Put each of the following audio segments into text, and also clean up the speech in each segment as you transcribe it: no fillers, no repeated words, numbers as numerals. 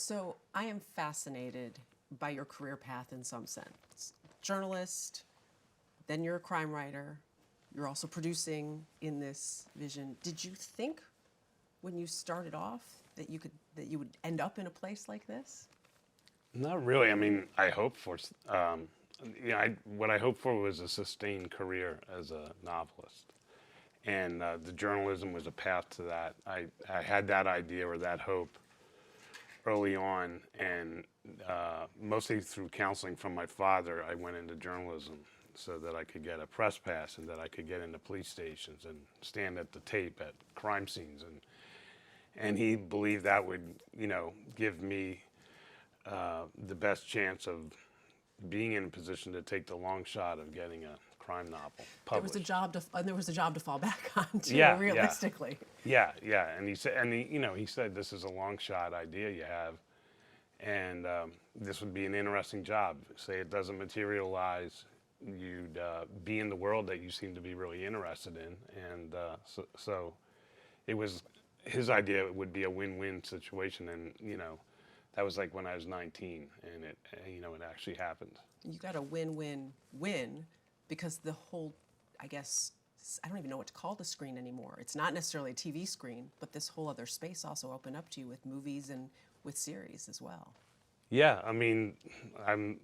So I am fascinated by your career path in some sense. Journalist, then you're a crime writer. You're also producing in this vision. Did you think when you started off that you would end up in a place like this? Not really. I mean, I hoped for, what I hoped for was a sustained career as a novelist. And the journalism was a path to that. I had that idea or that hope early on, and mostly through counseling from my father, I went into journalism so that I could get a press pass and that I could get into police stations and stand at the tape at crime scenes. And he believed that would, give me the best chance of being in a position to take the long shot of getting a crime novel published. There was a job to fall back on too, Yeah, realistically. Yeah. And he said, he said, this is a long shot idea you have, and this would be an interesting job. Say it doesn't materialize, you'd be in the world that you seem to be really interested in, and so it was his idea. It would be a win-win situation, and that was like when I was 19, and it actually happened. You got a win-win-win because the whole, I guess, I don't even know what to call the screen anymore. It's not necessarily a TV screen, but this whole other space also opened up to you with movies and with series as well. Yeah, I mean, I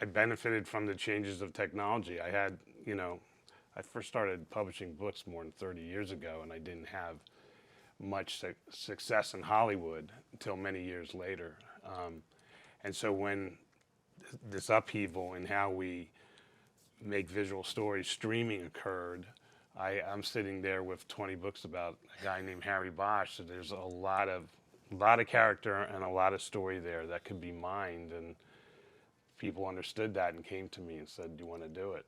benefited from the changes of technology. I had, I first started publishing books more than 30 years ago, and I didn't have much success in Hollywood until many years later. And so when this upheaval in how we make visual stories streaming occurred, I'm sitting there with 20 books about a guy named Harry Bosch. So there's a lot of character and a lot of story there that could be mined, and people understood that and came to me and said, "Do you want to do it?"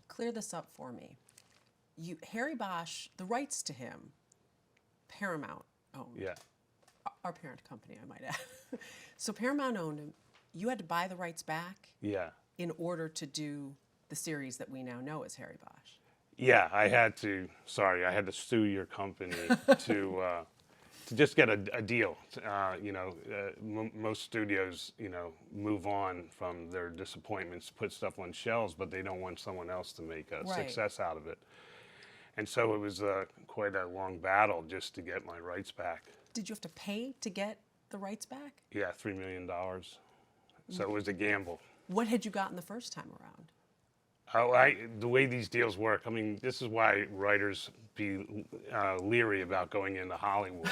Clear this up for me. Harry Bosch, the rights to him, Paramount owned. Yeah. Our parent company, I might add. So Paramount owned him. You had to buy the rights back. Yeah. In order to do the series that we now know as Harry Bosch. Yeah, I had to sue your company to just get a deal. Most studios, move on from their disappointments, put stuff on shelves, but they don't want someone else to make a success out of it. And so it was quite a long battle just to get my rights back. Did you have to pay to get the rights back? Yeah, $3 million. So it was a gamble. What had you gotten the first time around? The way these deals work, I mean, this is why writers be leery about going into Hollywood.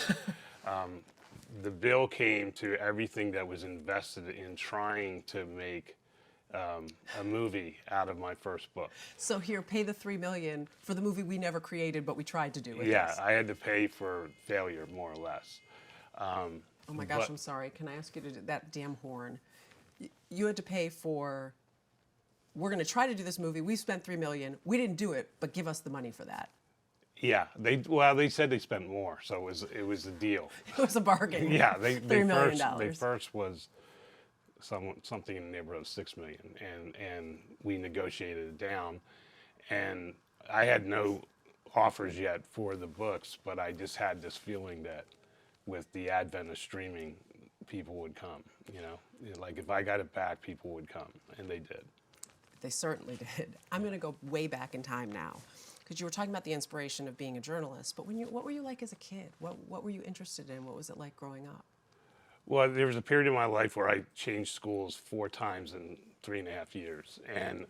The bill came to everything that was invested in trying to make a movie out of my first book. So here, pay the $3 million for the movie we never created, but we tried to do. Yeah, I had to pay for failure, more or less. Oh my gosh, I'm sorry. Can I ask you to do that damn horn? You had to pay for, we're going to try to do this movie. We spent $3 million. We didn't do it, but give us the money for that. Yeah, they said they spent more, so it was a deal. It was a bargain. Yeah, $3 million. They first was something in the neighborhood of $6 million, and we negotiated it down. And I had no offers yet for the books, but I just had this feeling that with the advent of streaming, people would come. Like if I got it back, people would come, and they did. They certainly did. I'm going to go way back in time now, because you were talking about the inspiration of being a journalist. But what were you like as a kid? What were you interested in? What was it like growing up? Well, there was a period in my life where I changed schools 4 times in 3.5 years, and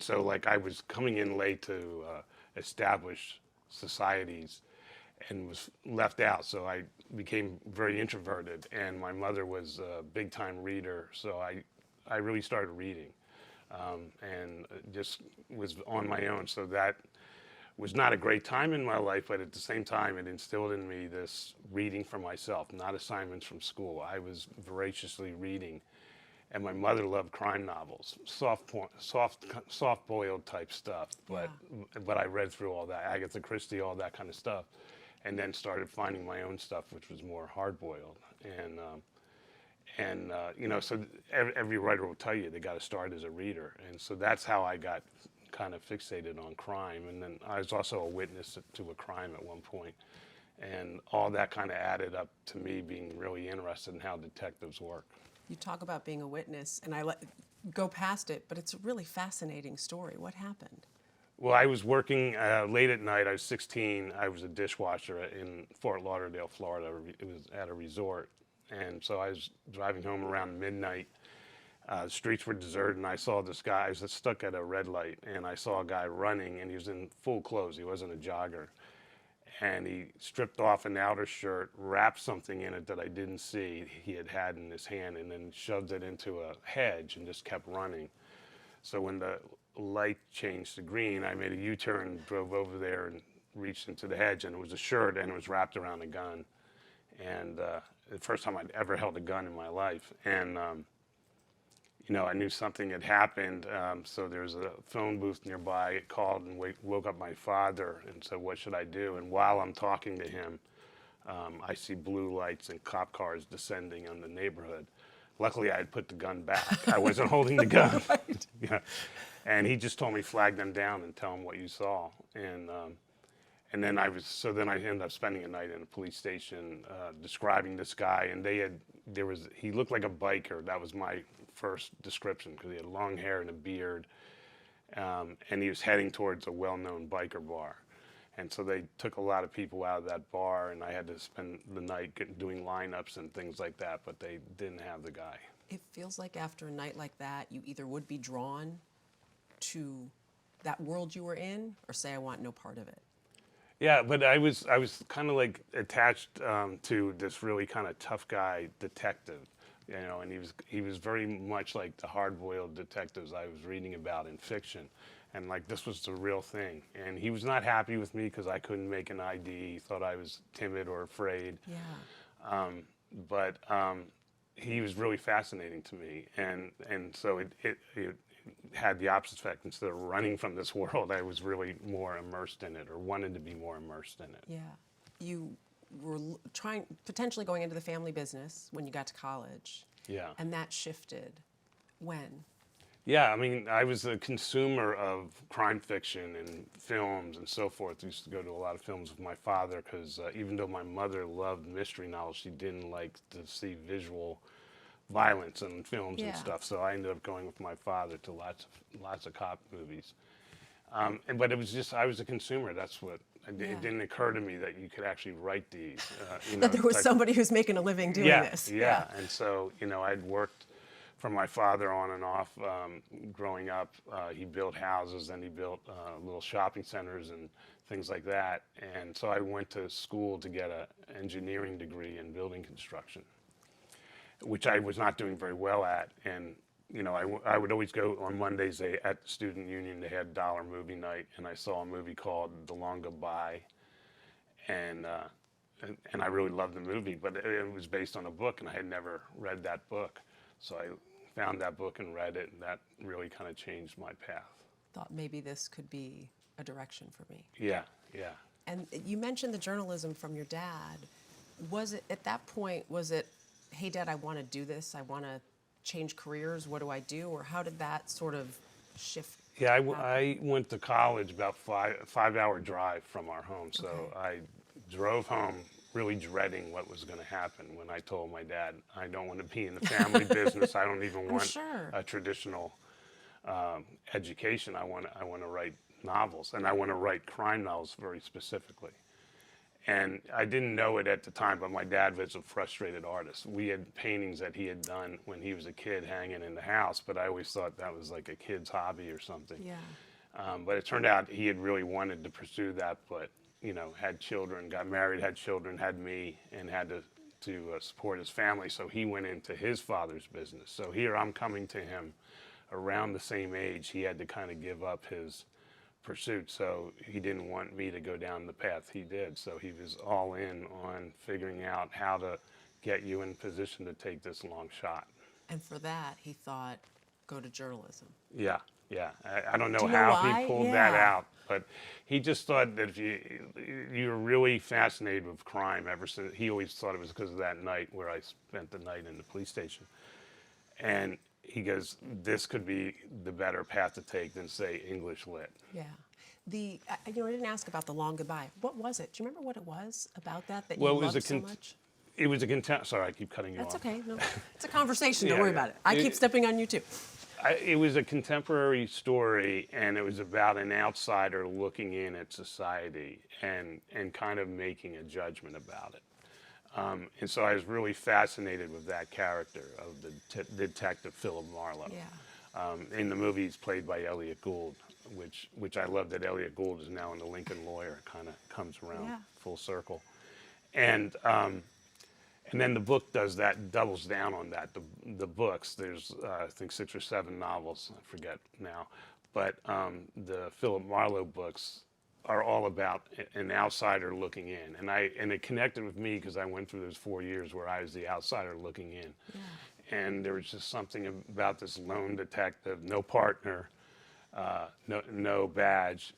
so like I was coming in late to established societies, and was left out. So I became very introverted, and my mother was a big-time reader, so I really started reading, and just was on my own. So that was not a great time in my life, but at the same time, it instilled in me this reading for myself, not assignments from school. I was voraciously reading, and my mother loved crime novels, soft-boiled type stuff. But I read through all that, Agatha Christie, all that kind of stuff, and then started finding my own stuff, which was more hard-boiled. So every writer will tell you they got to start as a reader, and so that's how I got kind of fixated on crime. And then I was also a witness to a crime at one point, And all that kind of added up to me being really interested in how detectives work. You talk about being a witness, and go past it, but it's a really fascinating story. What happened? Well, I was working late at night. I was 16. I was a dishwasher in Fort Lauderdale, Florida. It was at a resort. And so I was driving home around midnight. The streets were deserted, and I saw this guy. I was stuck at a red light, and I saw a guy running, and he was in full clothes. He wasn't a jogger. And he stripped off an outer shirt, wrapped something in it that I didn't see he had in his hand, and then shoved it into a hedge and just kept running. So when the light changed to green, I made a U-turn, drove over there, and reached into the hedge, and it was a shirt, and it was wrapped around a gun. And the first time I'd ever held a gun in my life. And I knew something had happened, so there was a phone booth nearby. I called and woke up my father and said, what should I do? And while I'm talking to him, I see blue lights and cop cars descending on the neighborhood. Luckily, I had put the gun back. I wasn't holding the gun. Right. Yeah. And he just told me, flag them down and tell them what you saw. And then I ended up spending a night in a police station describing this guy. And he looked like a biker. That was my first description, because he had long hair and a beard, and he was heading towards a well-known biker bar. And so they took a lot of people out of that bar, and I had to spend the night doing lineups and things like that, but they didn't have the guy. It feels like after a night like that, you either would be drawn to that world you were in, or say, I want no part of it. Yeah, but I was kind of like attached to this really kind of tough guy detective. And he was very much like the hard-boiled detectives I was reading about in fiction, and like this was the real thing. And he was not happy with me because I couldn't make an ID. He thought I was timid or afraid. Yeah. But he was really fascinating to me, and so it had the opposite effect. Instead of running from this world, I was really more immersed in it, or wanted to be more immersed in it. Yeah. You were potentially going into the family business when you got to college. Yeah. And that shifted when? Yeah, I mean, I was a consumer of crime fiction and films and so forth. I used to go to a lot of films with my father because even though my mother loved mystery novels, she didn't like to see visual violence in films and stuff. So I ended up going with my father to lots of cop movies. But it was just, I was a consumer. That's what, it didn't occur to me that you could actually write these. That there was somebody who's making a living doing this. Yeah. And so, I'd worked for my father on and off growing up. He built houses, and he built little shopping centers and things like that. And so I went to school to get an engineering degree in building construction, which I was not doing very well at. And I would always go on Mondays at the student union. They had dollar movie night, and I saw a movie called The Long Goodbye, and I really loved the movie, but it was based on a book, and I had never read that book. So I found that book and read it, and that really kind of changed my path. Thought maybe this could be a direction for me. Yeah. And you mentioned the journalism from your dad. Was it, at that point, hey, Dad, I want to do this, I want to change careers, what do I do? Or how did that sort of shift? Yeah, I went to college about five-hour drive from our home. So I drove home really dreading what was going to happen when I told my dad, I don't want to be in the family business. I don't even want a traditional education. I want to write novels, and I want to write crime novels very specifically. And I didn't know it at the time, but my dad was a frustrated artist. We had paintings that he had done when he was a kid hanging in the house, but I always thought that was like a kid's hobby or something. Yeah. But it turned out he had really wanted to pursue that, but had children, got married, had children, had me, and had to support his family. So he went into his father's business. So here I'm coming to him around the same age. He had to kind of give up his pursuit, so he didn't want me to go down the path he did. So he was all in on figuring out how to get you in position to take this long shot. And for that, he thought, go to journalism. Yeah. I don't know Do you know how why? he pulled that out, but he just thought that if you're really fascinated with crime ever since. He always thought it was because of that night where I spent the night in the police station. And he goes, this could be the better path to take than, say, English lit. Yeah. I didn't ask about The Long Goodbye. What was it? Do you remember what it was about that you Well, it was loved so much? It was a sorry, I keep cutting you That's off. okay. No, it's a conversation. Don't Yeah, worry yeah. about it. I keep stepping on you too. It was a contemporary story, and it was about an outsider looking in at society and kind of making a judgment about it. And so I was really fascinated with that character of the detective Philip Marlowe. Yeah. In the movie, he's played by Elliot Gould, which I love that Elliot Gould is now in The Lincoln Lawyer. It kind of comes around full circle. And then the book does that, doubles down on that. The books, there's I think 6 or 7 novels, I forget now, but the Philip Marlowe books are all about an outsider looking in, and it connected with me because I went through those 4 years where I was the outsider looking in, and there was just something about this lone detective, no partner, no badge,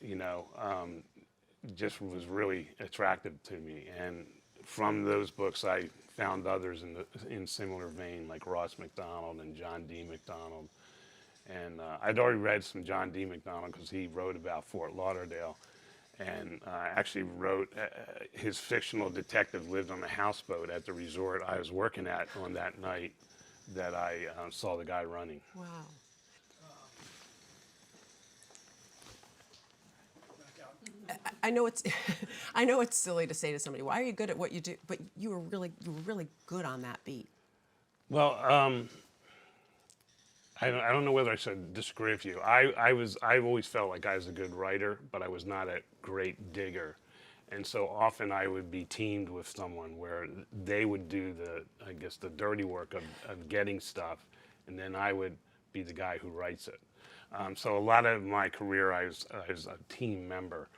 just was really attractive to me, and from those books I found others in similar vein, like Ross MacDonald and John D. MacDonald. And I'd already read some John D. MacDonald because he wrote about Fort Lauderdale. And actually wrote, his fictional detective lived on a houseboat at the resort I was working at on that night that I saw the guy running. Wow. I know it's, I know it's silly to say to somebody, "Why are you good at what you do?" But you were really good on that beat. Well, I don't know whether I should disagree with you. I've always felt like I was a good writer, but I was not a great digger. And so often I would be teamed with someone where they would do the dirty work of getting stuff, and then I would be the guy who writes it. So a lot of my career I was a team member.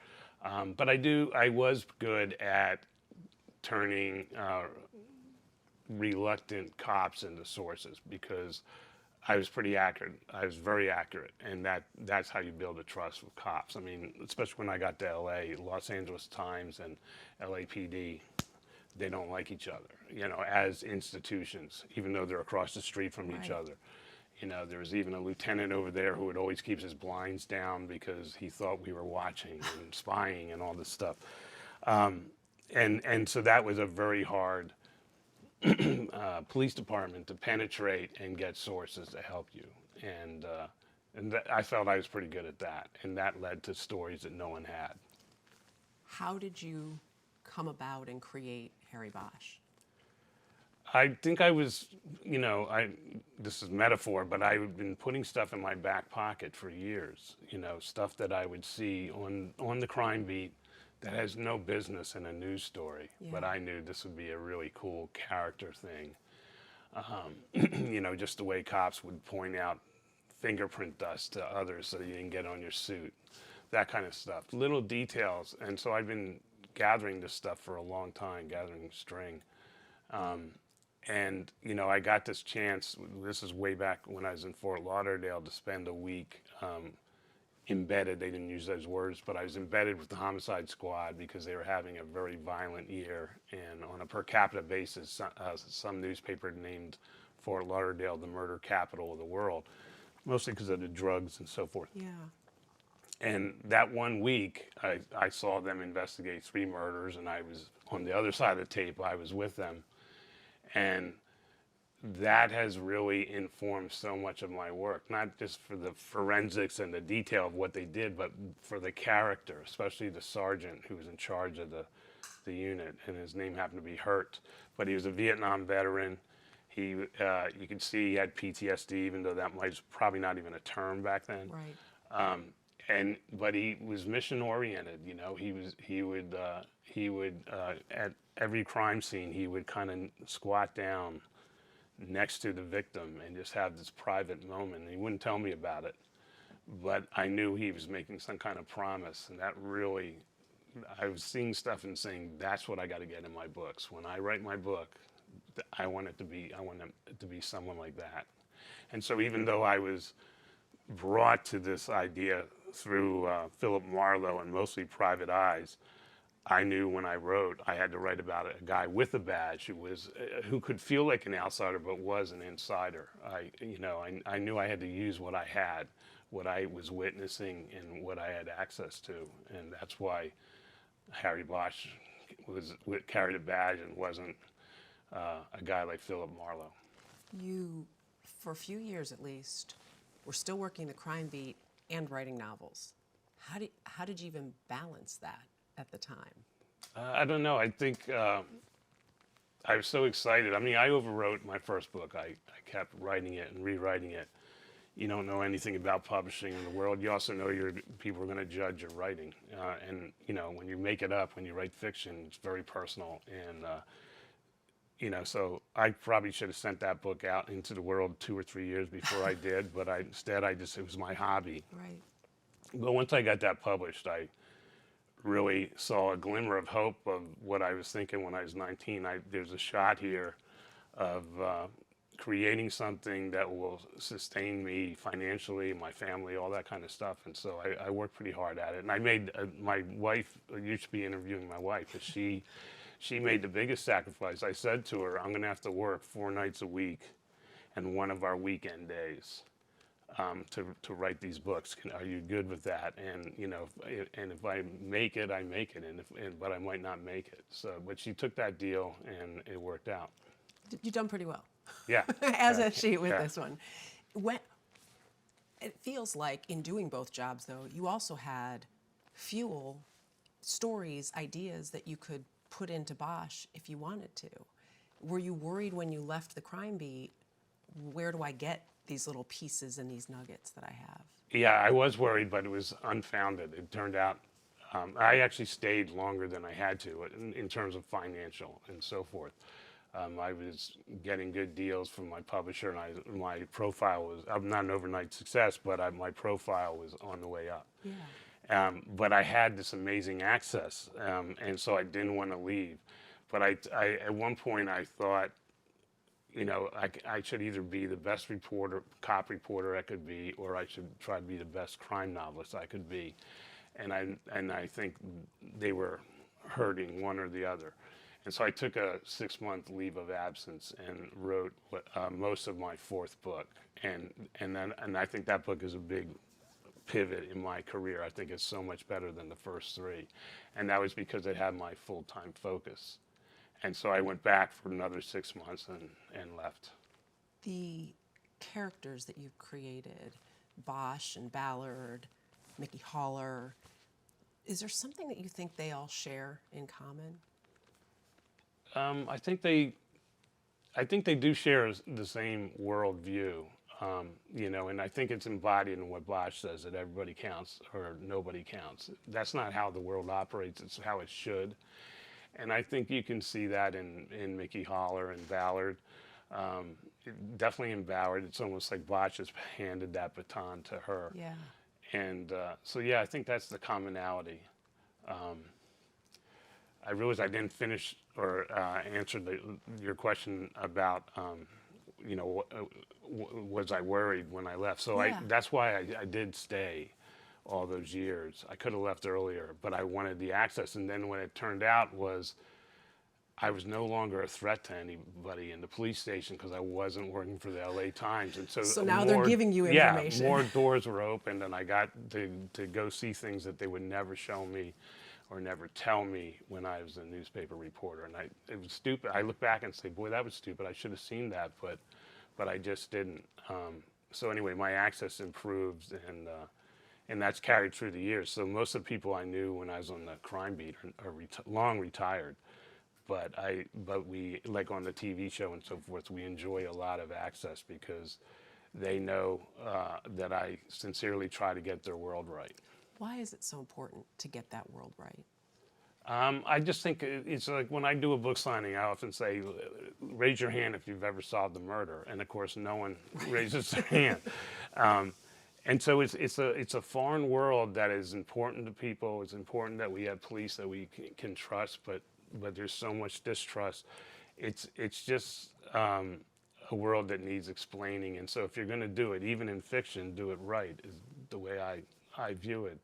But I was good at turning reluctant cops into sources because I was pretty accurate. I was very accurate, and that's how you build a trust with cops. I mean, especially when I got to LA, Los Angeles Times and LAPD, they don't like each other, as institutions, even though they're across the street from each other. There was even a lieutenant over there who would always keep his blinds down because he thought we were watching and spying and all this stuff. And so that was a very hard police department to penetrate and get sources to help you. And I felt I was pretty good at that. And that led to stories that no one had. How did you come about and create Harry Bosch? I think I was, this is metaphor, but I've been putting stuff in my back pocket for years, stuff that I would see on the crime beat that has no business in a news story, but I knew this would be a really cool character thing. Just the way cops would point out fingerprint dust to others so you didn't get on your suit, that kind of stuff, little details. And so I've been gathering this stuff for a long time, gathering string. And, I got this chance, this is way back when I was in Fort Lauderdale, to spend a week embedded, they didn't use those words, but I was embedded with the homicide squad because they were having a very violent year. And on a per capita basis, some newspaper named Fort Lauderdale the murder capital of the world, mostly because of the drugs and so forth. Yeah. And that one week, I saw them investigate 3 murders, and I was on the other side of the tape, I was with them. And that has really informed so much of my work, not just for the forensics and the detail of what they did, but for the character, especially the sergeant who was in charge of the unit, and his name happened to be Hurt. But he was a Vietnam veteran. You could see he had PTSD, even though that was probably not even a term back then. Right. But he was mission oriented. He would at every crime scene he would kind of squat down next to the victim and just have this private moment. And he wouldn't tell me about it, but I knew he was making some kind of promise, and that really, I was seeing stuff and saying, that's what I got to get in my books. When I write my book, I want it to be someone like that. And so even though I was brought to this idea through Philip Marlowe and mostly Private Eyes, I knew when I wrote, I had to write about a guy with a badge who could feel like an outsider but was an insider. I knew I had to use what I had, what I was witnessing, and what I had access to, and that's why Harry Bosch carried a badge and wasn't a guy like Philip Marlowe. You, for a few years at least, were still working the crime beat and writing novels. How did you even balance that at the time? I don't know. I think I was so excited. I mean, I overwrote my first book. I kept writing it and rewriting it. You don't know anything about publishing in the world. You also know people are going to judge your writing. And, when you make it up, when you write fiction, it's very personal. And, so I probably should have sent that book out into the world 2 or 3 years before I did. But instead, it was my hobby. Right. But once I got that published, I really saw a glimmer of hope of what I was thinking when I was 19. There's a shot here of creating something that will sustain me financially, my family, all that kind of stuff. And so I worked pretty hard at it. And I made my wife, you should be interviewing my wife, because she made the biggest sacrifice. I said to her, I'm going to have to work 4 nights a week and one of our weekend days to write these books. Are you good with that? And and if I make it, I make it. But I might not make it. So, but she took that deal, and it worked out. You've done pretty well. Yeah. As a she with Yeah. this one. It feels like in doing both jobs, though, you also had fuel, stories, ideas that you could put into Bosch if you wanted to. Were you worried when you left the crime beat, where do I get these little pieces and these nuggets that I have? Yeah, I was worried, but it was unfounded. It turned out I actually stayed longer than I had to in terms of financial and so forth. I was getting good deals from my publisher, and my profile was, I'm not an overnight success, but my profile was on the way up. Yeah. But I had this amazing access, and so I didn't want to leave. But I at one point I thought, I should either be the best cop reporter I could be, or I should try to be the best crime novelist I could be. And I think they were hurting, one or the other. And so I took a 6-month leave of absence and wrote most of my 4th book. And I think that book is a big pivot in my career. I think it's so much better than the first 3. And that was because it had my full-time focus. And so I went back for another 6 months and left. The characters that you've created, Bosch and Ballard, Mickey Haller, is there something that you think they all share in common? I think they do share the same worldview, and I think it's embodied in what Bosch says, that everybody counts or nobody counts. That's not how the world operates. It's how it should. And I think you can see that in Mickey Haller and Ballard. Definitely in Ballard, it's almost like Bosch has handed that baton to her. Yeah. And I think that's the commonality. I realized I didn't finish or answer your question about, was I worried when I left? So Yeah. that's why I did stay all those years. I could have left earlier, but I wanted the access. And then when it turned out was I was no longer a threat to anybody in the police station because I wasn't working for the LA Times. And So now they're giving you information. Yeah, more doors were opened, and I got to go see things that they would never show me or never tell me when I was a newspaper reporter. And it was stupid. I look back and say, boy, that was stupid. I should have seen that, but I just didn't. So anyway, my access improved, and that's carried through the years. So most of the people I knew when I was on the crime beat are long retired. But we, like on the TV show and so forth, we enjoy a lot of access because they know that I sincerely try to get their world right. Why is it so important to get that world right? I just think it's like when I do a book signing, I often say, raise your hand if you've ever solved a murder. And of course, no one raises their hand. And so it's a foreign world that is important to people. It's important that we have police that we can trust, but there's so much distrust. It's just a world that needs explaining. And so if you're going to do it, even in fiction, do it right is the way I view it.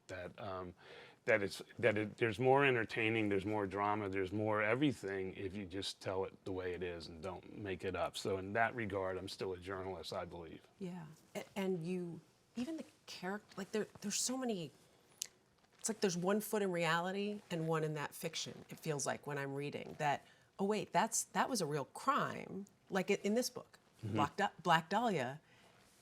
there's more entertaining, there's more drama, there's more everything if you just tell it the way it is and don't make it up. So in that regard, I'm still a journalist, I believe. Yeah, and you, even the character, like there's so many, it's like there's one foot in reality and one in that fiction. It feels like when I'm reading that, oh wait, that was a real crime, like in this book. Black Dahlia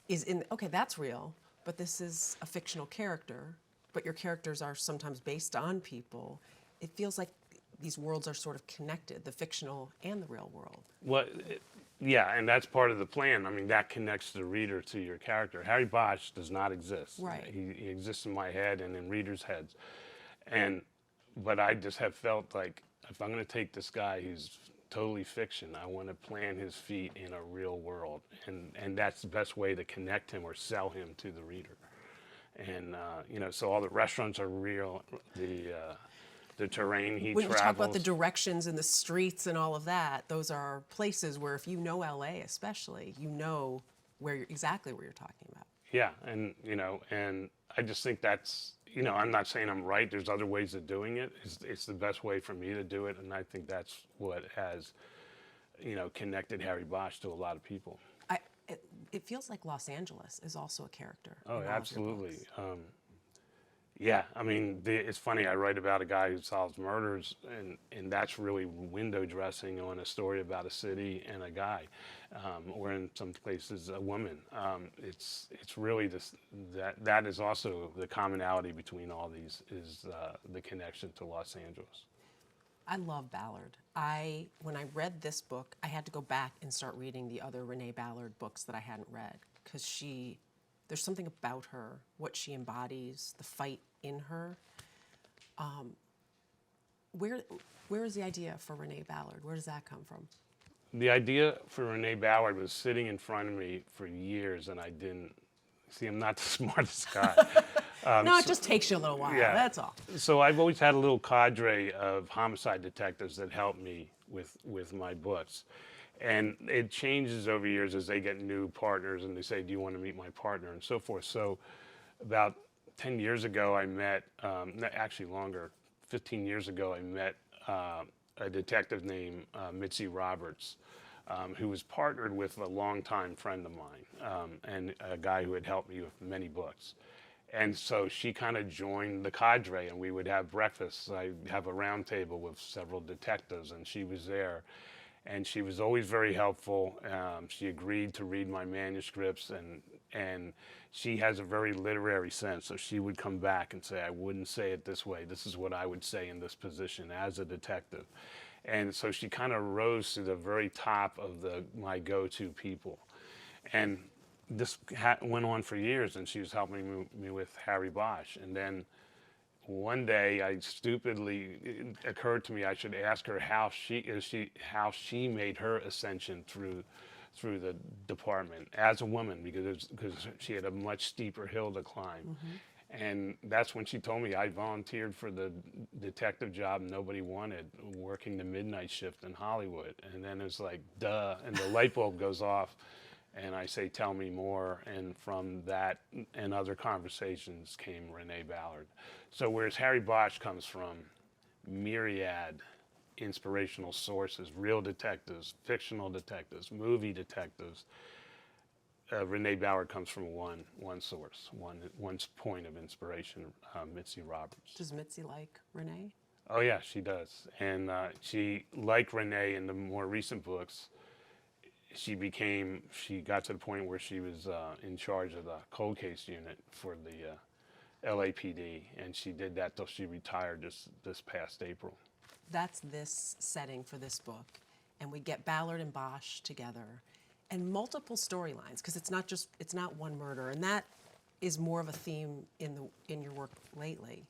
is okay, that's real, but this is a fictional character, but your characters are sometimes based on people. It feels like these worlds are sort of connected, the fictional and the real world. Well, yeah, and that's part of the plan. I mean, that connects the reader to your character. Harry Bosch does not exist. Right. He exists in my head and in readers' heads. But I just have felt like if I'm going to take this guy who's totally fiction, I want to plant his feet in a real world. And that's the best way to connect him or sell him to the reader. And, so all the restaurants are real. The terrain he When you travels. talk about the directions and the streets and all of that, those are places where if you know LA especially, you know exactly where you're talking about. Yeah, and I just think that's, I'm not saying I'm right. There's other ways of doing it. It's the best way for me to do it, and I think that's what has, connected Harry Bosch to a lot of people. It feels like Los Angeles is also a character. Oh, in all of your absolutely. books. Yeah, I mean, it's funny. I write about a guy who solves murders, and that's really window dressing on a story about a city and a guy, or in some places a woman. It's really that is also the commonality between all these is the connection to Los Angeles. I love Ballard. When I read this book, I had to go back and start reading the other Renee Ballard books that I hadn't read because there's something about her, what she embodies, the fight in her. Where is the idea for Renee Ballard? Where does that come from? The idea for Renee Ballard was sitting in front of me for years, and I didn't see. I'm not the smartest guy. No, it just takes you a little while. Yeah. That's all. So I've always had a little cadre of homicide detectives that help me with my books. And it changes over years as they get new partners and they say, do you want to meet my partner, and so forth. So about 10 years ago, I met, actually longer, 15 years ago, I met a detective named Mitzi Roberts, who was partnered with a longtime friend of mine and a guy who had helped me with many books. And so she kind of joined the cadre, and we would have breakfast. I'd have a round table with several detectives, and she was there. And she was always very helpful. She agreed to read my manuscripts, and she has a very literary sense. So she would come back and say, I wouldn't say it this way. This is what I would say in this position as a detective. And so she kind of rose to the very top of my go-to people. And this went on for years, and she was helping me with Harry Bosch. And then one day, it occurred to me I should ask her how she made her ascension through the department as a woman, because she had a much steeper hill to climb. Mm-hmm. And that's when she told me I volunteered for the detective job nobody wanted, working the midnight shift in Hollywood. And then it's like, duh, and the light bulb goes off. And I say, tell me more. And from that and other conversations came Renee Ballard. So whereas Harry Bosch comes from myriad inspirational sources, real detectives, fictional detectives, movie detectives, Renee Ballard comes from one source, one point of inspiration, Mitzi Roberts. Does Mitzi like Renee? Oh yeah, she does. And she, like Renee in the more recent books, she got to the point where she was in charge of the cold case unit for the LAPD, and she did that till she retired this past April. That's this setting for this book, and we get Ballard and Bosch together, and multiple storylines, because it's not one murder, and that is more of a theme in your work lately.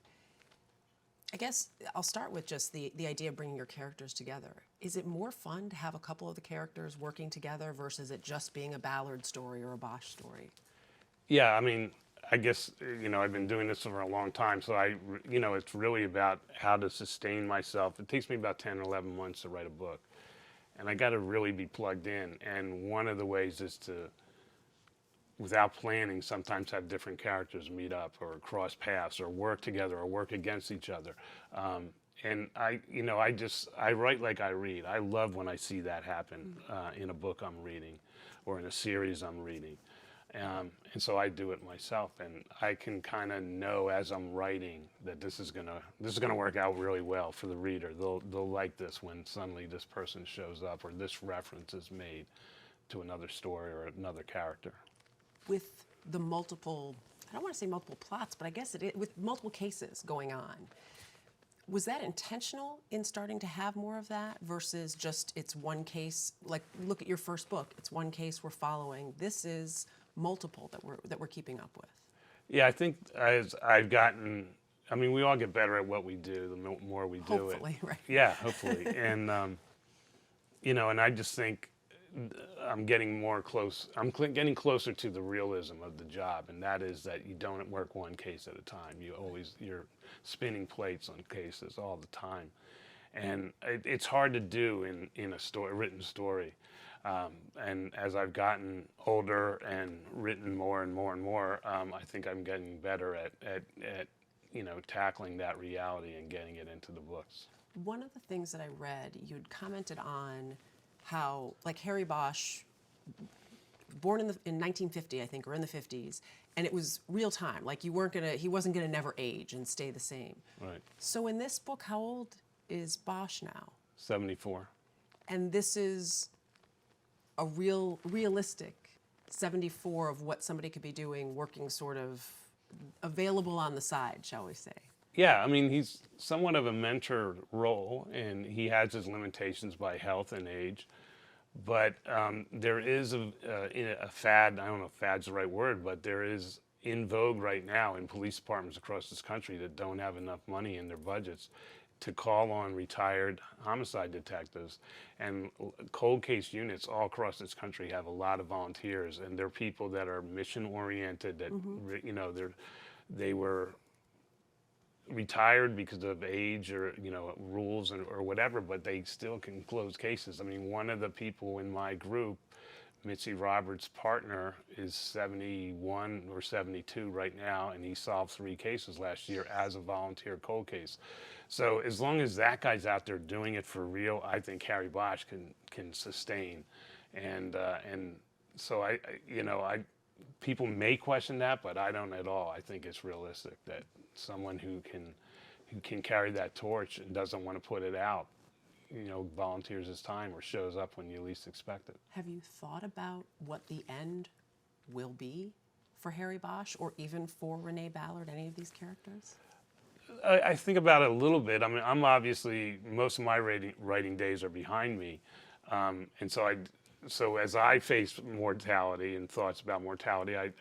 I guess I'll start with just the idea of bringing your characters together. Is it more fun to have a couple of the characters working together versus it just being a Ballard story or a Bosch story? Yeah, I mean, I guess, I've been doing this for a long time, so it's really about how to sustain myself. It takes me about 10 or 11 months to write a book, and I got to really be plugged in. And one of the ways is to without planning, sometimes have different characters meet up or cross paths or work together or work against each other. And I write like I read. I love when I see that happen in a book I'm reading or in a series I'm reading. And so I do it myself, and I can kind of know as I'm writing that this is gonna work out really well for the reader. They'll like this when suddenly this person shows up or this reference is made to another story or another character. With the multiple, I don't want to say multiple plots, but I guess with multiple cases going on, was that intentional in starting to have more of that versus just it's one case? Like, look at your first book, it's one case we're following. This is multiple that we're keeping up with. Yeah, I think as I've gotten, I mean, we all get better at what we do the more we do it. Hopefully, right. Yeah, hopefully. And, and I just think I'm getting more close. I'm getting closer to the realism of the job, and that is that you don't work one case at a time. You're spinning plates on cases all the time, and it's hard to do in a written story. And as I've gotten older and written more and more and more, I think I'm getting better at tackling that reality and getting it into the books. One of the things that I read, you'd commented on how, like Harry Bosch, born in 1950, I think, or in the 50s, and it was real time. Like he wasn't gonna never age and stay the same. Right. So in this book, how old is Bosch now? 74. And this is a realistic 74 of what somebody could be doing, working sort of available on the side, shall we say. Yeah, I mean, he's somewhat of a mentor role, and he has his limitations by health and age. But there is a fad, I don't know if fad's the right word, but there is in vogue right now in police departments across this country that don't have enough money in their budgets to call on retired homicide detectives. And cold case units all across this country have a lot of volunteers, and they're people that are mission oriented, that they were retired because of age or rules or whatever, but they still can close cases. I mean, one of the people in my group, Mitzi Roberts' partner, is 71 or 72 right now, and he solved 3 cases last year as a volunteer cold case. So as long as that guy's out there doing it for real, I think Harry Bosch can sustain. And so I people may question that, but I don't at all. I think it's realistic that someone who can carry that torch and doesn't want to put it out, volunteers his time or shows up when you least expect it. Have you thought about what the end will be for Harry Bosch or even for Renee Ballard, any of these characters? I think about it a little bit. I mean, I'm obviously, most of my writing days are behind me. And so as I face mortality and thoughts about mortality, I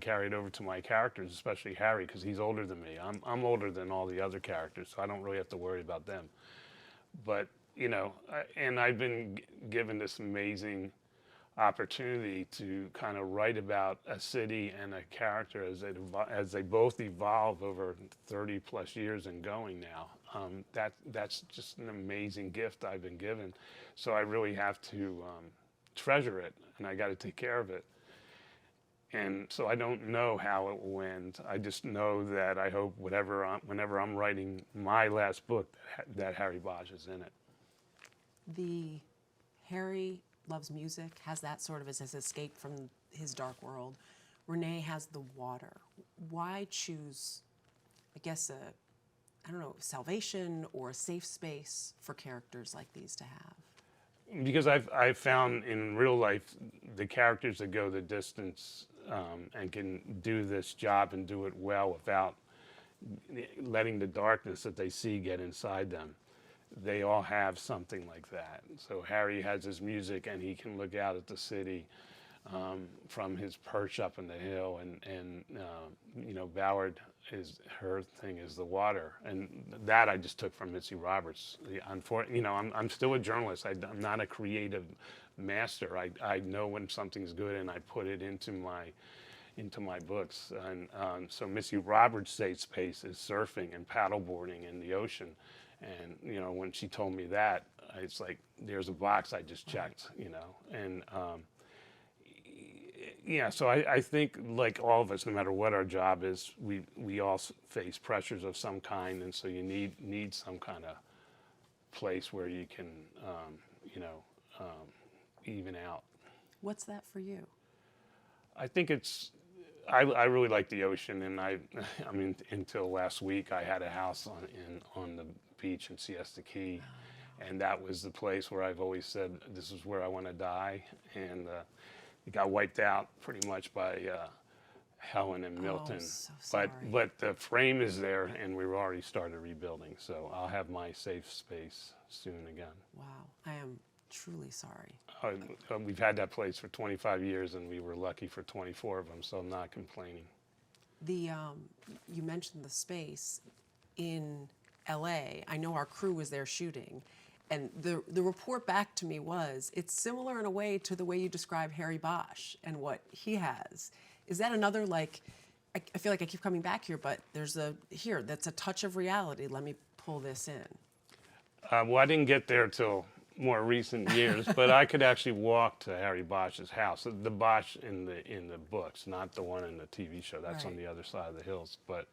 carry it over to my characters, especially Harry, because he's older than me. I'm older than all the other characters, so I don't really have to worry about them. But, and I've been given this amazing opportunity to kind of write about a city and a character as they both evolve over 30 plus years and going now. That's just an amazing gift I've been given. So I really have to treasure it, and I got to take care of it. And so I don't know how it will end. I just know that I hope whenever I'm writing my last book, that Harry Bosch is in it. The Harry loves music, has that sort of as his escape from his dark world. Renee has the water. Why choose, I guess, salvation or a safe space for characters like these to have? Because I've found in real life the characters that go the distance and can do this job and do it well without letting the darkness that they see get inside them. They all have something like that. So Harry has his music, and he can look out at the city from his perch up in the hill, and Ballard, her thing is the water, and that I just took from Mitzi Roberts. I'm still a journalist. I'm not a creative master. I know when something's good, and I put it into my books. And so Mitzi Roberts' safe space is surfing and paddleboarding in the ocean. And when she told me that, it's like there's a box I just checked. And Yeah, so I think like all of us, no matter what our job is, we all face pressures of some kind, and so you need some kind of place where you can, you know, even out. What's that for you? I think I really like the ocean, and I mean, until last week, I had a house on the beach in Siesta Key, and that was the place where I've always said this is where I want to die, and it got wiped out pretty much by Helen and Milton. So sorry. But the frame is there, and we've already started rebuilding, so I'll have my safe space soon again. Wow, I am truly sorry. We've had that place for 25 years, and we were lucky for 24 of them, so I'm not complaining. You mentioned the space in LA. I know our crew was there shooting, and the report back to me was it's similar in a way to the way you describe Harry Bosch and what he has. Is that another, like, I feel like I keep coming back here, but there's that's a touch of reality. Let me pull this in. Well, I didn't get there till more recent years, but I could actually walk to Harry Bosch's house. The Bosch in the books, not the one in the TV show. That's on the other side of the hills. But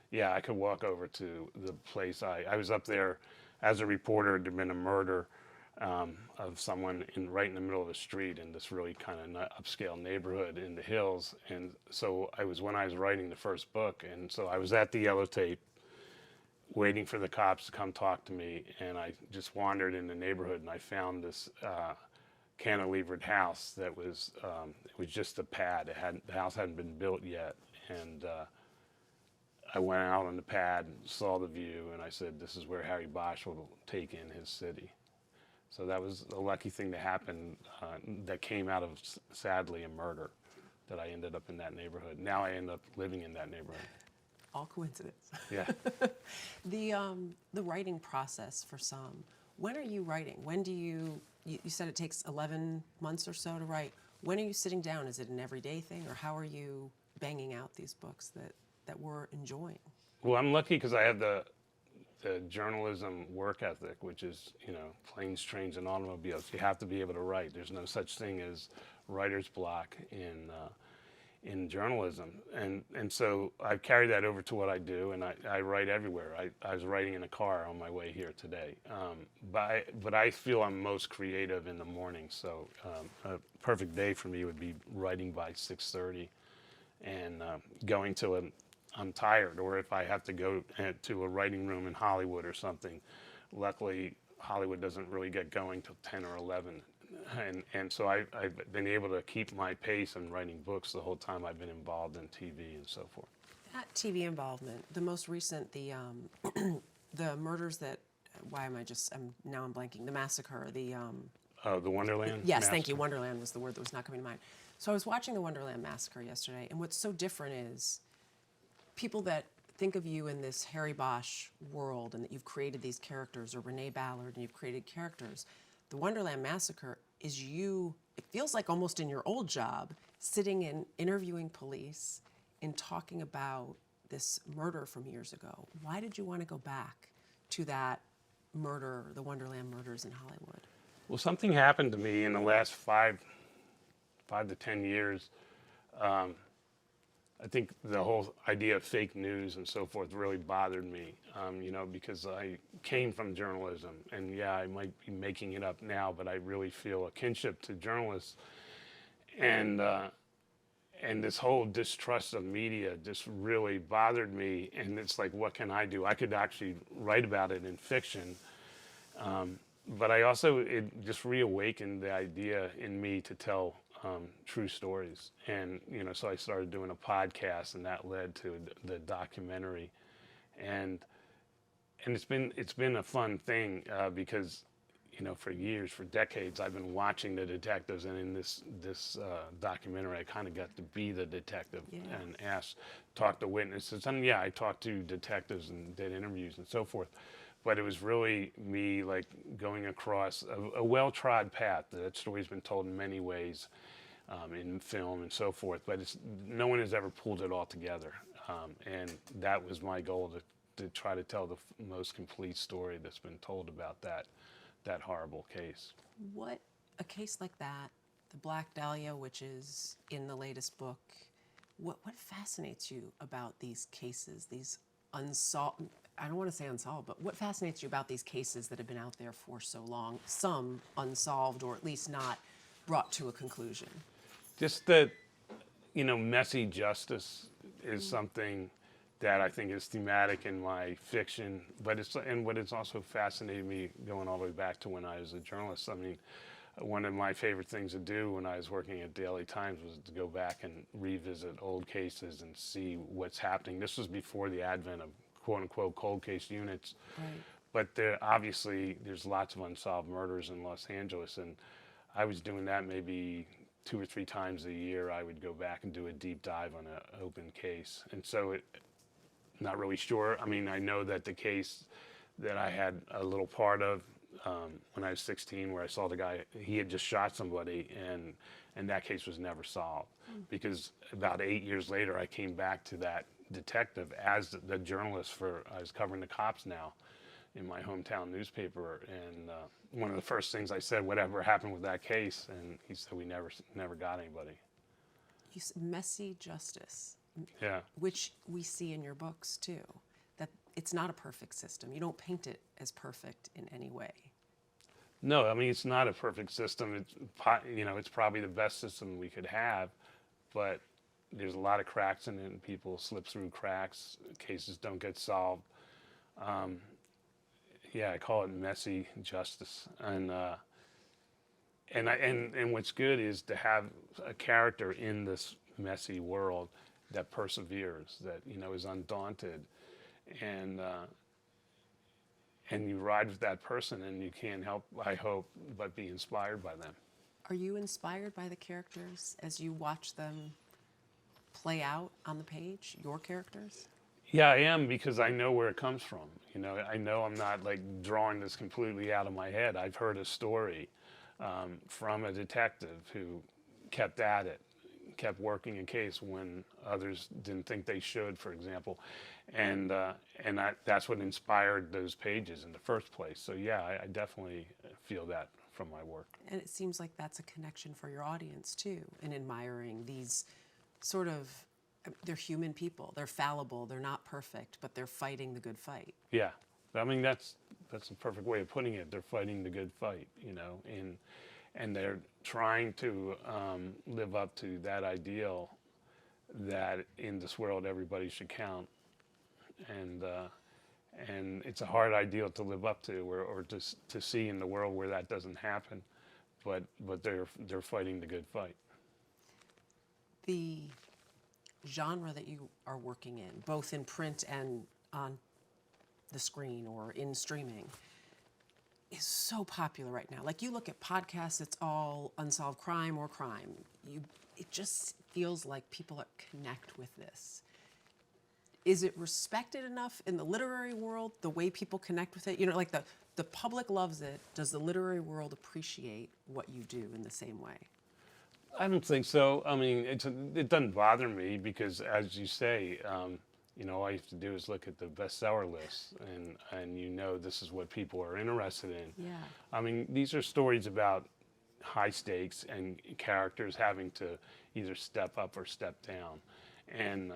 yeah, I could walk over to the place. I was up there as a reporter. There'd been a murder of someone right in the middle of the street in this really kind of upscale neighborhood in the hills. And so when I was writing the first book, and so I was at the Yellow Tape, waiting for the cops to come talk to me, and I just wandered in the neighborhood, and I found this cantilevered house that was it was just a pad. The house hadn't been built yet, and I went out on the pad and saw the view, and I said, "This is where Harry Bosch will take in his city." So that was a lucky thing to happen. That came out of sadly a murder, that I ended up in that neighborhood. Now I end up living in that neighborhood. All coincidence. Yeah. The writing process for some. When are you writing? When do you said it takes 11 months or so to write. When are you sitting down? Is it an everyday thing, or how are you banging out these books that we're enjoying? Well, I'm lucky because I have the journalism work ethic, which is, you know, planes, trains, and automobiles. You have to be able to write. There's no such thing as writer's block in journalism, and so I carry that over to what I do, and I write everywhere. I was writing in a car on my way here today, but I feel I'm most creative in the morning. So a perfect day for me would be writing by 6:30, and going to I'm tired, or if I have to go to a writing room in Hollywood or something. Luckily, Hollywood doesn't really get going till 10 or 11. And so I've been able to keep my pace in writing books the whole time I've been involved in TV and so forth. That TV involvement, the most recent, the murders that, I'm blanking, the massacre, the Wonderland Yes, Massacre. thank you, Wonderland was the word that was not coming to mind. So I was watching the Wonderland Massacre yesterday, and what's so different is people that think of you in this Harry Bosch world and that you've created these characters, or Renee Ballard, and you've created characters. The Wonderland Massacre is you, it feels like almost in your old job, sitting and interviewing police and talking about this murder from years ago. Why did you want to go back to that murder, the Wonderland murders in Hollywood? Well, something happened to me in the last 5 to 10 years. I think the whole idea of fake news and so forth really bothered me, because I came from journalism, and yeah, I might be making it up now, but I really feel a kinship to journalists, and this whole distrust of media just really bothered me. And it's like, what can I do? I could actually write about it in fiction, but it just reawakened the idea in me to tell true stories, and so I started doing a podcast, and that led to the documentary, and it's been a fun thing because for years, for decades, I've been watching the detectives, and in this documentary, I kind of got to be the detective and talk to witnesses, and I talked to detectives and did interviews and so forth. But it was really me, like, going across a well-trod path. That story's been told in many ways in film and so forth, but no one has ever pulled it all together. And that was my goal, to try to tell the most complete story that's been told about that horrible case. What, a case like that, the Black Dahlia, which is in the latest book. What fascinates you about these cases, these unsolved, I don't want to say unsolved, but what fascinates you about these cases that have been out there for so long, some unsolved or at least not brought to a conclusion? Just that, messy justice is something that I think is thematic in my fiction, but it's also fascinated me going all the way back to when I was a journalist. I mean, one of my favorite things to do when I was working at Daily Times was to go back and revisit old cases and see what's happening. This was before the advent of quote-unquote cold case units. Right. But there's lots of unsolved murders in Los Angeles, and I was doing that maybe 2 or 3 times a year. I would go back and do a deep dive on an open case. And so not really sure. I mean, I know that the case that I had a little part of when I was 16, where I saw the guy, he had just shot somebody, and that case was never solved. Because about 8 years later, I came back to that detective as the journalist I was covering the cops now in my hometown newspaper, and one of the first things I said, whatever happened with that case? And he said, we never got anybody. You said messy justice. Yeah. Which we see in your books too, that it's not a perfect system. You don't paint it as perfect in any way. No, I mean, it's not a perfect system. It's probably the best system we could have, but there's a lot of cracks in it, and people slip through cracks. Cases don't get solved. I call it messy justice. And what's good is to have a character in this messy world that perseveres, that is undaunted, and you ride with that person, and you can't help, I hope, but be inspired by them. Are you inspired by the characters as you watch them play out on the page, your characters? Yeah, I am, because I know where it comes from. I know I'm not like drawing this completely out of my head. I've heard a story from a detective who kept at it, kept working a case when others didn't think they should, for example, and that's what inspired those pages in the first place. So yeah, I definitely feel that from my work. And it seems like that's a connection for your audience too, in admiring these sort of, they're human people, they're fallible, they're not perfect, but they're fighting the good fight. Yeah, I mean, that's a perfect way of putting it. They're fighting the good fight, and they're trying to live up to that ideal that in this world everybody should count, and it's a hard ideal to live up to, or to see in the world where that doesn't happen, but they're fighting the good fight. The genre that you are working in, both in print and on the screen or in streaming, is so popular right now. Like, you look at podcasts, it's all unsolved crime or crime. It just feels like people connect with this. Is it respected enough in the literary world, the way people connect with it? Like the public loves it. Does the literary world appreciate what you do in the same way? I don't think so. I mean, it doesn't bother me, because, as you say, all you have to do is look at the bestseller list, and this is what people are interested in. Yeah. I mean, these are stories about high stakes and characters having to either step up or step down, and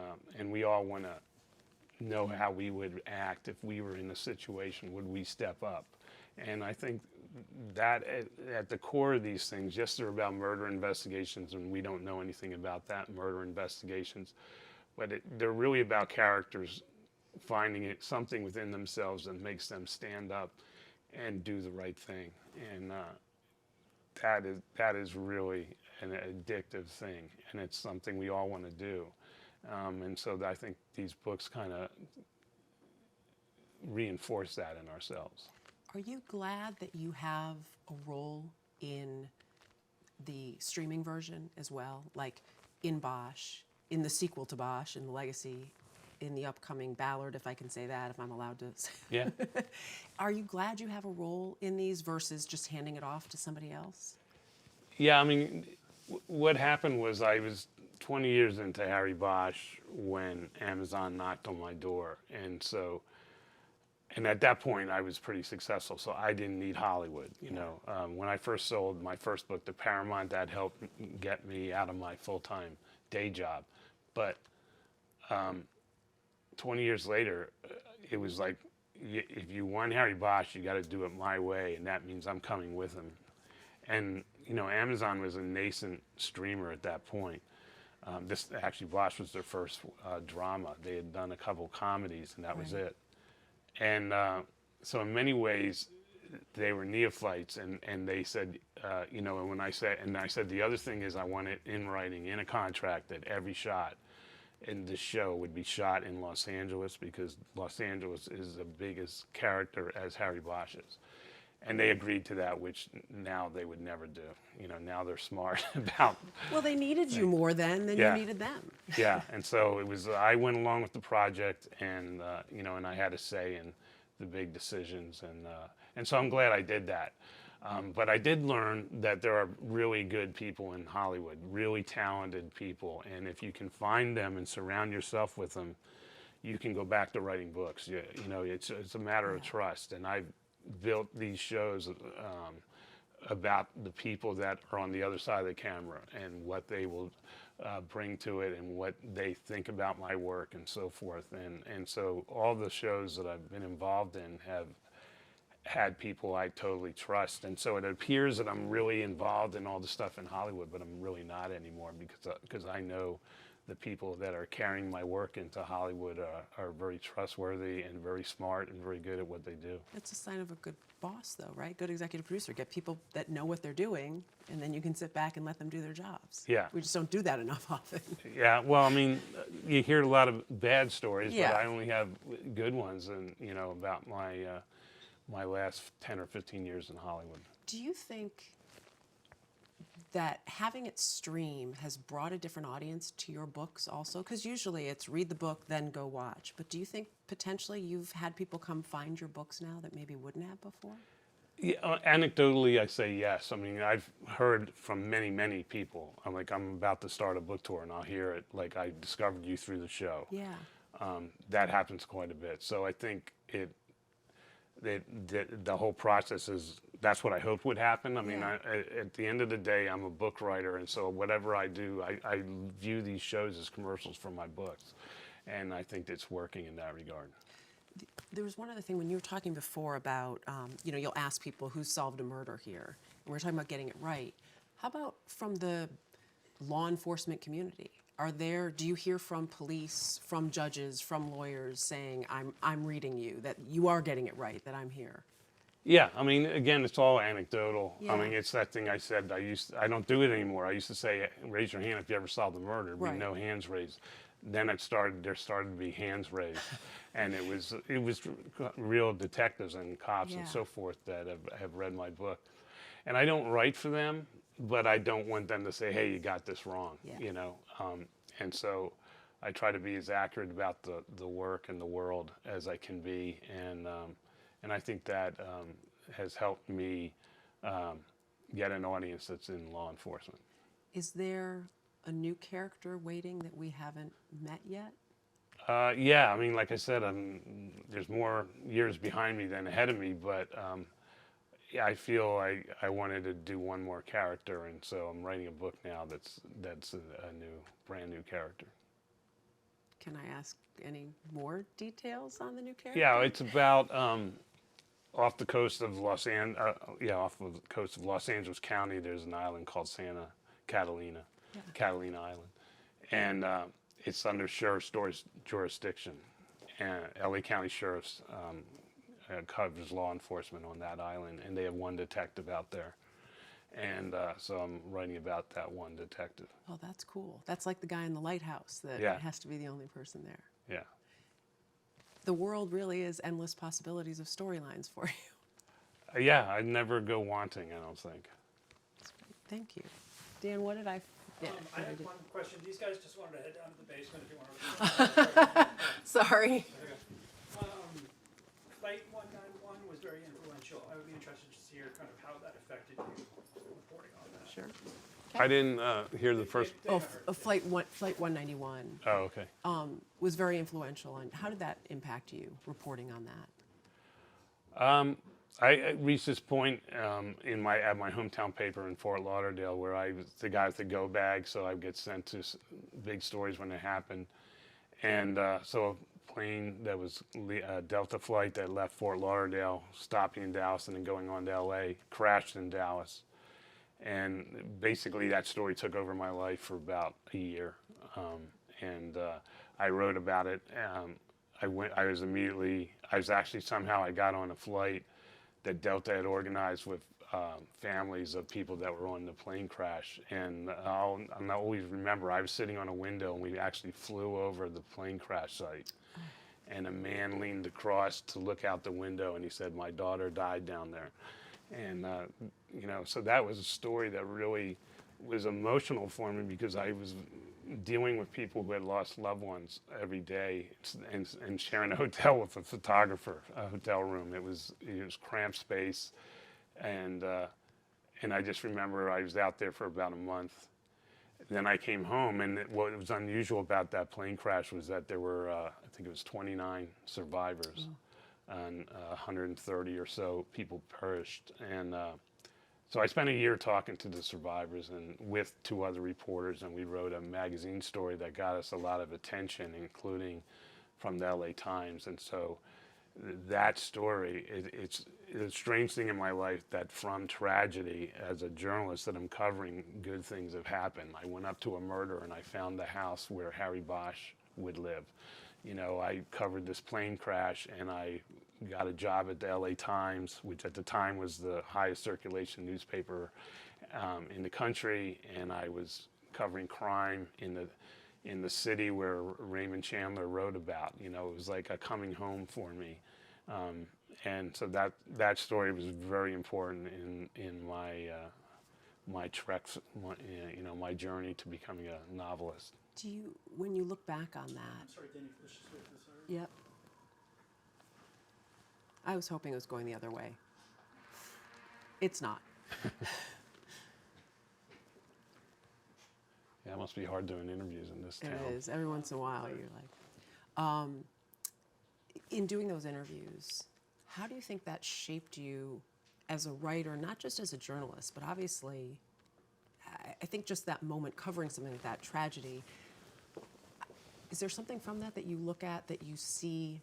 we all want to know how we would act if we were in a situation. Would we step up? And I think that at the core of these things, yes, they're about murder investigations, and we don't know anything about that, murder investigations, but they're really about characters finding something within themselves that makes them stand up and do the right thing. And that is really an addictive thing, and it's something we all want to do. And so I think these books kind of reinforce that in ourselves. Are you glad that you have a role in the streaming version as well? Like in Bosch, in the sequel to Bosch, in the Legacy, in the upcoming Ballard, if I can say that, if I'm allowed to say. Yeah. Are you glad you have a role in these versus just handing it off to somebody else? Yeah, I mean, what happened was I was 20 years into Harry Bosch when Amazon knocked on my door. And at that point, I was pretty successful, so I didn't need Hollywood. You know, when I first sold my first book to Paramount, that helped get me out of my full-time day job. But 20 years later, it was like, if you want Harry Bosch, you got to do it my way, and that means I'm coming with him. And you know, Amazon was a nascent streamer at that point. This actually, Bosch was their first drama. They had done a couple comedies, and that was it. And so in many ways, they were neophytes, and they said, you know, and I said the other thing is I want it in writing, in a contract, that every shot in this show would be shot in Los Angeles, because Los Angeles is the biggest character as Harry Bosch is. And they agreed to that, which now they would never do. You know, now they're smart about. Well, they needed you more then than you needed them. Yeah, and so it was. I went along with the project, and you know, and I had a say in the big decisions, and so I'm glad I did that. But I did learn that there are really good people in Hollywood, really talented people, and if you can find them and surround yourself with them, you can go back to writing books. You know, it's a matter of trust, and I've built these shows about the people that are on the other side of the camera and what they will bring to it and what they think about my work and so forth. And so all the shows that I've been involved in have had people I totally trust. And so it appears that I'm really involved in all the stuff in Hollywood, but I'm really not anymore, because I know the people that are carrying my work into Hollywood are very trustworthy and very smart and very good at what they do. That's a sign of a good boss, though, right? Good executive producer. Get people that know what they're doing, and then you can sit back and let them do their jobs. Yeah. We just don't do that enough often. Yeah, well, I mean, you hear a lot of bad stories, Yeah. but I only have good ones, and you know, about my last 10 or 15 years in Hollywood. Do you think that having it stream has brought a different audience to your books also? Because usually it's read the book, then go watch. But do you think potentially you've had people come find your books now that maybe wouldn't have before? Yeah, anecdotally, I say yes. I mean, I've heard from many, many people. I'm about to start a book tour, and I'll hear it, like, I discovered you through the show. Yeah. That happens quite a bit. So I think the whole process is, that's what I hoped would happen. I mean, at the end of the day, I'm a book writer, and so whatever I do, I view these shows as commercials for my books, and I think it's working in that regard. There was one other thing when you were talking before about, you know, you'll ask people who solved a murder here, and we're talking about getting it right. How about from the law enforcement community? Do you hear from police, from judges, from lawyers saying, I'm reading you, that you are getting it right, that I'm here? Yeah, I mean, again, it's all anecdotal. Yeah. I mean, it's that thing I said, I don't do it anymore. I used to say, raise your hand if you ever solved a murder. There'd be no hands raised. Then there started to be hands raised. And it was real detectives and cops and so forth that have read my book. And I don't write for them, but I don't want them to say, hey, you got this wrong, you know? And so I try to be as accurate about the work and the world as I can be. And I think that has helped me get an audience that's in law enforcement. Is there a new character waiting that we haven't met yet? Yeah, I mean, like I said, there's more years behind me than ahead of me, but yeah, I feel I wanted to do one more character, and so I'm writing a book now that's a brand new character. Can I ask any more details on the new character? Yeah, it's about off the coast of Los Angeles County. There's an island called Santa Catalina, Catalina Island, and it's under sheriff's jurisdiction. And LA County Sheriff's covers law enforcement on that island, and they have one detective out there. And so I'm writing about that one detective. Oh, that's cool. That's like the guy in the lighthouse that has to be the only person there. Yeah. The world really is endless possibilities of storylines for you. Yeah, I'd never go wanting, I don't think. Thank you. Dan, what did I forget? I had one question. These guys just wanted to head down to the basement if you want to. Sorry. Flight 191 was very influential. I would be interested to hear kind of how that affected you reporting on that. Sure. I didn't hear the first. Flight 191 Oh, okay. was very influential. And how did that impact you, reporting on that? I reached this point at my hometown paper in Fort Lauderdale where I was the guy with the go bag, so I would get sent to big stories when they happened. And so a plane that was a Delta flight that left Fort Lauderdale, stopping in Dallas and then going on to LA, crashed in Dallas. And basically that story took over my life for about a year. And I wrote about it. I was actually somehow I got on a flight that Delta had organized with families of people that were on the plane crash. And I'll always remember, I was sitting on a window and we actually flew over the plane crash site. And a man leaned across to look out the window and he said, "My daughter died down there." And, so that was a story that really was emotional for me because I was dealing with people who had lost loved ones every day and sharing a hotel with a photographer, a hotel room. It was cramped space. And I just remember I was out there for about a month. Then I came home, and what was unusual about that plane crash was that there were, I think it was 29 survivors, and 130 or so people perished. And so I spent a year talking to the survivors and with 2 other reporters, and we wrote a magazine story that got us a lot of attention, including from the LA Times. And so that story, it's a strange thing in my life that from tragedy, as a journalist, that I'm covering good things have happened. I went up to a murder and I found the house where Harry Bosch would live. I covered this plane crash and I got a job at the LA Times, which at the time was the highest circulation newspaper in the country, and I was covering crime in the city where Raymond Chandler wrote about. It was like a coming home for me. And so that story was very important in my treks, my journey to becoming a novelist. When you look back on that? I'm sorry, Danny, let's just wait for this. Yep. I was hoping it was going the other way. It's not. Yeah, it must be hard doing interviews in this town. It is. Every once in a while, you're like, in doing those interviews, how do you think that shaped you as a writer, not just as a journalist, but obviously, I think just that moment covering something like that tragedy, is there something from that you look at that you see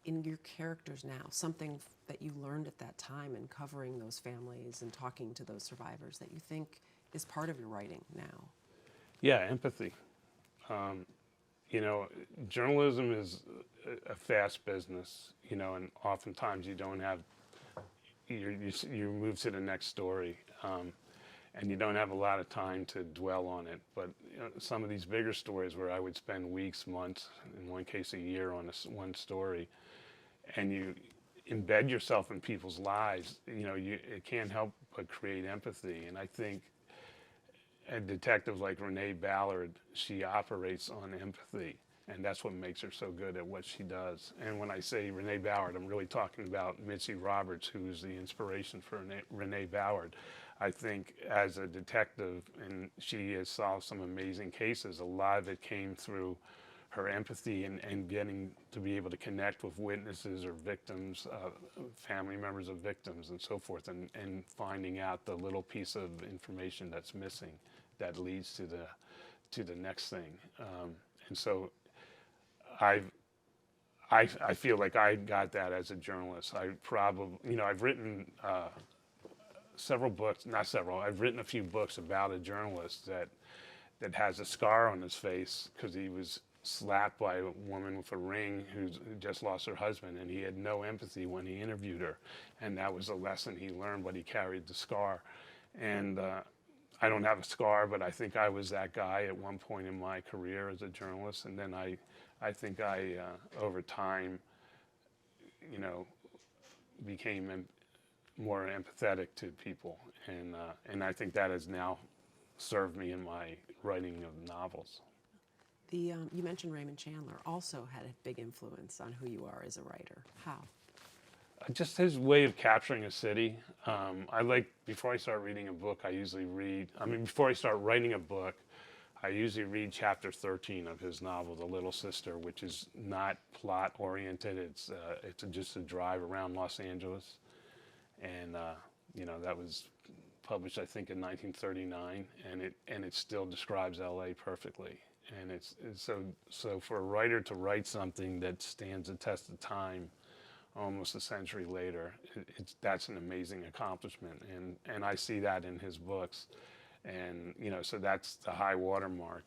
in your characters now, something that you learned at that time in covering those families and talking to those survivors that you think is part of your writing now? Yeah, empathy. Journalism is a fast business, and oftentimes you don't have, you move to the next story, and you don't have a lot of time to dwell on it. But some of these bigger stories where I would spend weeks, months, in one case a year on one story, and you embed yourself in people's lives, it can't help but create empathy. And I think a detective like Renee Ballard, she operates on empathy, and that's what makes her so good at what she does. And when I say Renee Ballard, I'm really talking about Mitzi Roberts, who's the inspiration for Renee Ballard. I think as a detective, and she has solved some amazing cases, a lot of it came through her empathy and getting to be able to connect with witnesses or victims, family members of victims and so forth, and finding out the little piece of information that's missing that leads to the next thing. And so I feel like I got that as a journalist. I've written several books, not several, I've written a few books about a journalist that has a scar on his face because he was slapped by a woman with a ring who just lost her husband, and he had no empathy when he interviewed her. And that was a lesson he learned, but he carried the scar. And I don't have a scar, but I think I was that guy at one point in my career as a journalist. And then I think I over time, became more empathetic to people. And I think that has now served me in my writing of novels. You mentioned Raymond Chandler also had a big influence on who you are as a writer. How? Just his way of capturing a city. Before I start reading a book, before I start writing a book, I usually read chapter 13 of his novel, The Little Sister, which is not plot oriented. It's just a drive around Los Angeles, and that was published I think in 1939, and it still describes L.A. perfectly. And it's so for a writer to write something that stands the test of time, almost a century later, that's an amazing accomplishment, and I see that in his books. And so that's the high watermark.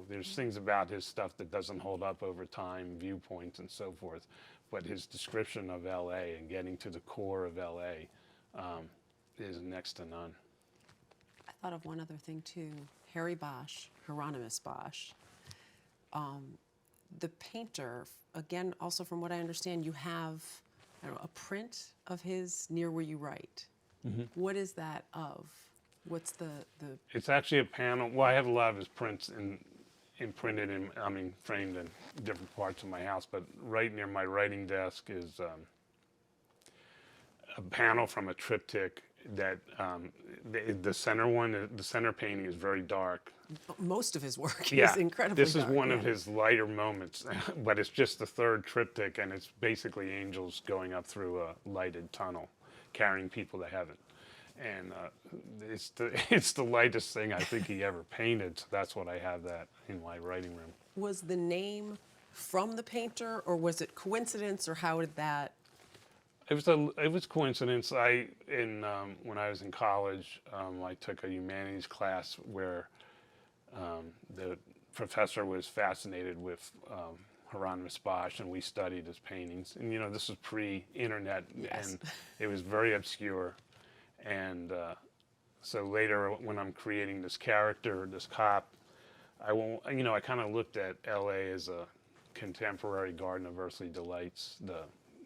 There's things about his stuff that doesn't hold up over time, viewpoints and so forth, but his description of LA and getting to the core of LA is next to none. I thought of one other thing too. Harry Bosch, Hieronymus Bosch, the painter, again, also from what I understand, you have a print of his near where you write. Mm-hmm. What is that of? What's the? It's actually a panel. Well, I have a lot of his prints imprinted framed in different parts of my house. But right near my writing desk is a panel from a triptych that the center painting is very dark. Most of his work is incredibly This is dark, one of his lighter moments, but it's just the third triptych, and it's basically angels going up through a lighted tunnel, carrying people to heaven. And it's the lightest thing I think he ever painted, so that's what I have that in my writing room. Was the name from the painter, or was it coincidence, or how did that? It was coincidence. When I was in college, I took a humanities class where the professor was fascinated with Hieronymus Bosch, and we studied his paintings. And this was pre-internet, Yes. and it was very obscure. And so later, when I'm creating this character, this cop, I kind of looked at L.A. as a contemporary Garden of Earthly Delights, the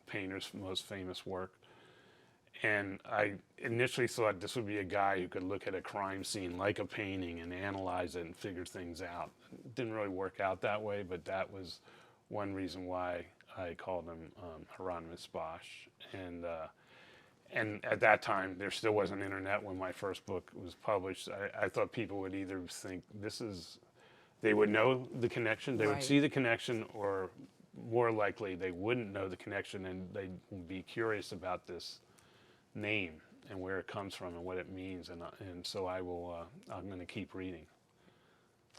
painter's most famous work. And I initially thought this would be a guy who could look at a crime scene like a painting and analyze it and figure things out. It didn't really work out that way, but that was one reason why I called him Hieronymus Bosch. And at that time, there still wasn't internet when my first book was published. I thought people would either think they would know the connection, they would see the connection, or more likely they wouldn't know the connection and they'd be curious about this name and where it comes from and what it means. And so I'm going to keep reading.